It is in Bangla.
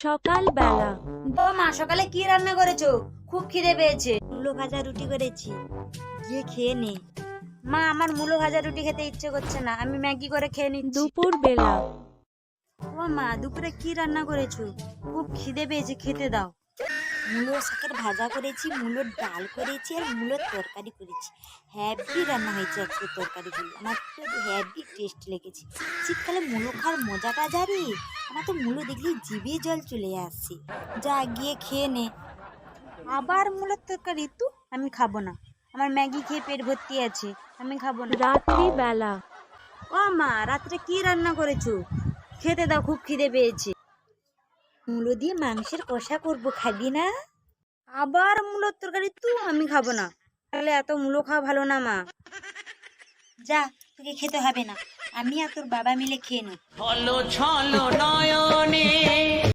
সকালবেলা। ও মা, সকালে কি রান্না করেছো? খুব খিদে পেয়েছে। মূলো ভাজা রুটি করেছি, গিয়ে খেয়ে নে। মা, আমার মূলো ভাজা রুটি খেতে ইচ্ছে করছে না, আমি ম্যাগি করে খেয়ে নিচ্ছি। দুপুরবেলা। ও মা, দুপুরে কি রান্না করেছো? খুব খিদে পেয়েছে, খেতে দাও। মূলো শাকের ভাজা করেছি, মূলোর ডাল করেছি, আর মূলোর তরকারি করেছি। হ্যাভি রান্না হয়েছে আজকে তরকারিগুলো, আমার তো হ্যাভি টেস্ট লেগেছে। শীতকালে মূলো খাওয়ার মজাটা জানি। আমার তো মূলো দেখলেই জিভে জল চলে আসছে। যা, গিয়ে খেয়ে নে। আবার মূলোর তরকারি? আমি খাবো না, আমার ম্যাগি খেয়ে পেট ভর্তি আছে, আমি খাবো না। রাত্রিবেলা। ও মা, রাত্রে কি রান্না করেছো? খেতে দাও, খুব খিদে পেয়েছে। মূলো দিয়ে মাংসের কষা করব, খাবি না? আবার মূলোর তরকারি? আমি খাবো না। তাহলে এত মূলো খাওয়া ভালো না মা। যা, তোকে খেতে হবে না, আমি আর তোর বাবা মিলে খেয়ে নেব। ছলো ছলো নয়নে